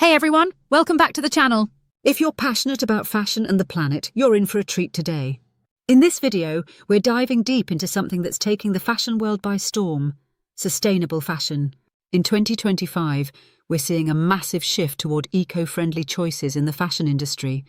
Hey everyone, welcome back to the channel. If you're passionate about fashion and the planet, you're in for a treat today. In this video, we're diving deep into something that's taking the fashion world by storm: sustainable fashion. In 2025, we're seeing a massive shift toward eco-friendly choices in the fashion industry,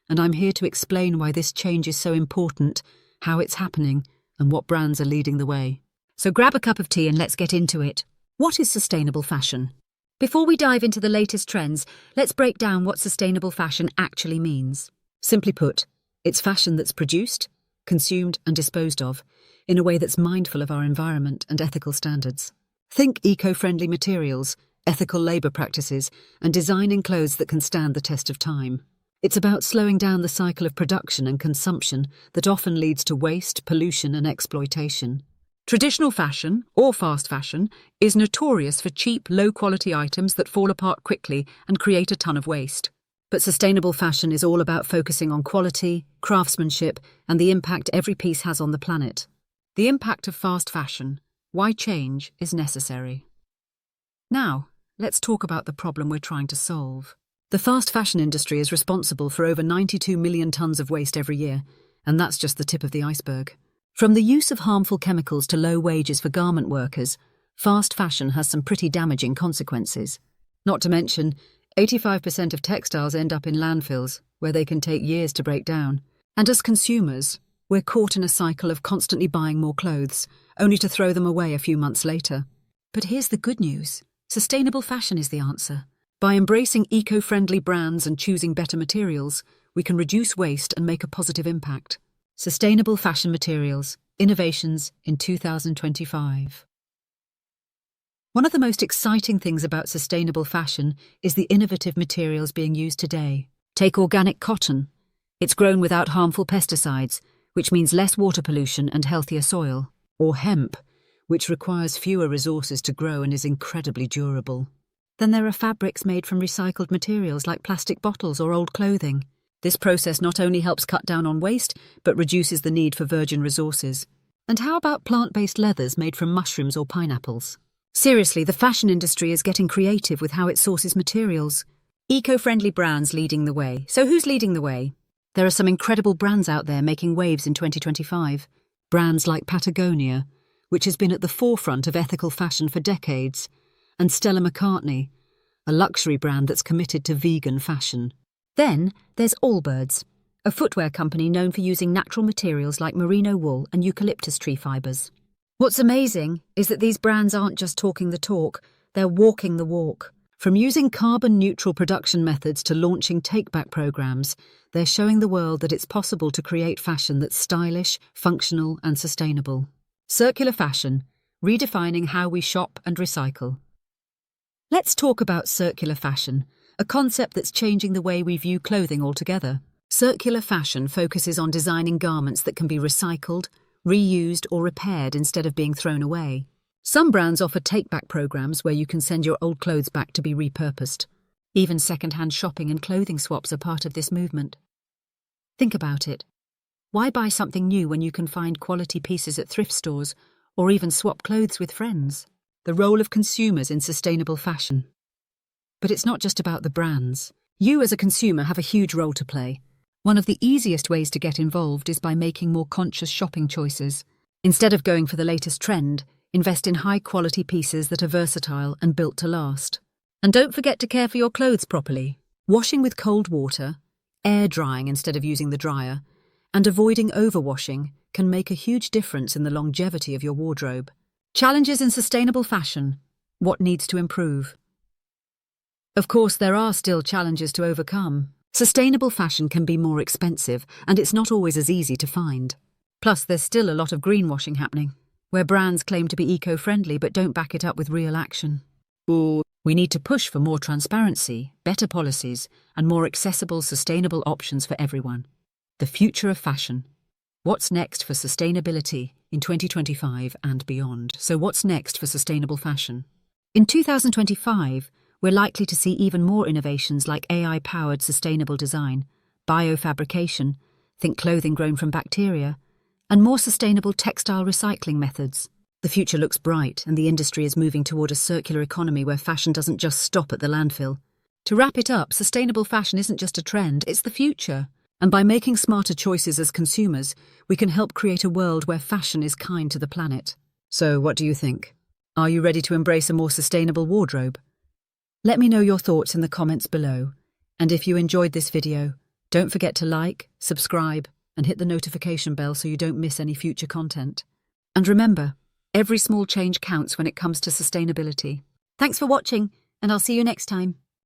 and I'm here to explain why this change is so important, how it's happening, and what brands are leading the way. So grab a cup of tea and let's get into it. What is sustainable fashion? Before we dive into the latest trends, let's break down what sustainable fashion actually means. Simply put, it's fashion that's produced, consumed and disposed of in a way that's mindful of our environment and ethical standards. Think eco-friendly materials, ethical labour practices, and designing clothes that can stand the test of time. It's about slowing down the cycle of production and consumption that often leads to waste, pollution and exploitation. Traditional fashion, or fast fashion, is notorious for cheap, low-quality items that fall apart quickly and create a ton of waste. But sustainable fashion is all about focusing on quality, craftsmanship, and the impact every piece has on the planet. The impact of fast fashion: why change is necessary. Now, let's talk about the problem we're trying to solve. The fast fashion industry is responsible for over 92 million tons of waste every year, and that's just the tip of the iceberg. From the use of harmful chemicals to low wages for garment workers, fast fashion has some pretty damaging consequences. Not to mention, 85% of textiles end up in landfills, where they can take years to break down. And as consumers, we're caught in a cycle of constantly buying more clothes, only to throw them away a few months later. But here's the good news: sustainable fashion is the answer. By embracing eco-friendly brands and choosing better materials, we can reduce waste and make a positive impact. Sustainable fashion materials, innovations in 2025. One of the most exciting things about sustainable fashion is the innovative materials being used today. Take organic cotton. It's grown without harmful pesticides, which means less water pollution and healthier soil. Or hemp, which requires fewer resources to grow and is incredibly durable. Then there are fabrics made from recycled materials like plastic bottles or old clothing. This process not only helps cut down on waste, but reduces the need for virgin resources. And how about plant-based leathers made from mushrooms or pineapples? Seriously, the fashion industry is getting creative with how it sources materials. Eco-friendly brands leading the way. So who's leading the way? There are some incredible brands out there making waves in 2025. Brands like Patagonia, which has been at the forefront of ethical fashion for decades, and Stella McCartney, a luxury brand that's committed to vegan fashion. Then there's Allbirds, a footwear company known for using natural materials like merino wool and eucalyptus tree fibres. What's amazing is that these brands aren't just talking the talk, they're walking the walk. From using carbon-neutral production methods to launching take-back programs, they're showing the world that it's possible to create fashion that's stylish, functional and sustainable. Circular fashion, redefining how we shop and recycle. Let's talk about circular fashion, a concept that's changing the way we view clothing altogether. Circular fashion focuses on designing garments that can be recycled, reused or repaired instead of being thrown away. Some brands offer take-back programs where you can send your old clothes back to be repurposed. Even second-hand shopping and clothing swaps are part of this movement. Think about it. Why buy something new when you can find quality pieces at thrift stores or even swap clothes with friends? The role of consumers in sustainable fashion. But it's not just about the brands. You as a consumer have a huge role to play. One of the easiest ways to get involved is by making more conscious shopping choices. Instead of going for the latest trend, invest in high-quality pieces that are versatile and built to last. And don't forget to care for your clothes properly. Washing with cold water, air drying instead of using the dryer, and avoiding overwashing can make a huge difference in the longevity of your wardrobe. Challenges in sustainable fashion. What needs to improve? Of course, there are still challenges to overcome. Sustainable fashion can be more expensive, and it's not always as easy to find. Plus, there's still a lot of greenwashing happening, where brands claim to be eco-friendly but don't back it up with real action. Or we need to push for more transparency, better policies, and more accessible, sustainable options for everyone. The future of fashion. What's next for sustainability in 2025 and beyond? So what's next for sustainable fashion? In 2025, we're likely to see even more innovations like AI-powered sustainable design, biofabrication, think clothing grown from bacteria, and more sustainable textile recycling methods. The future looks bright, and the industry is moving toward a circular economy where fashion doesn't just stop at the landfill. To wrap it up, sustainable fashion isn't just a trend, it's the future. And by making smarter choices as consumers, we can help create a world where fashion is kind to the planet. So, what do you think? Are you ready to embrace a more sustainable wardrobe? Let me know your thoughts in the comments below. And if you enjoyed this video, don't forget to like, subscribe, and hit the notification bell so you don't miss any future content. And remember, every small change counts when it comes to sustainability. Thanks for watching, and I'll see you next time.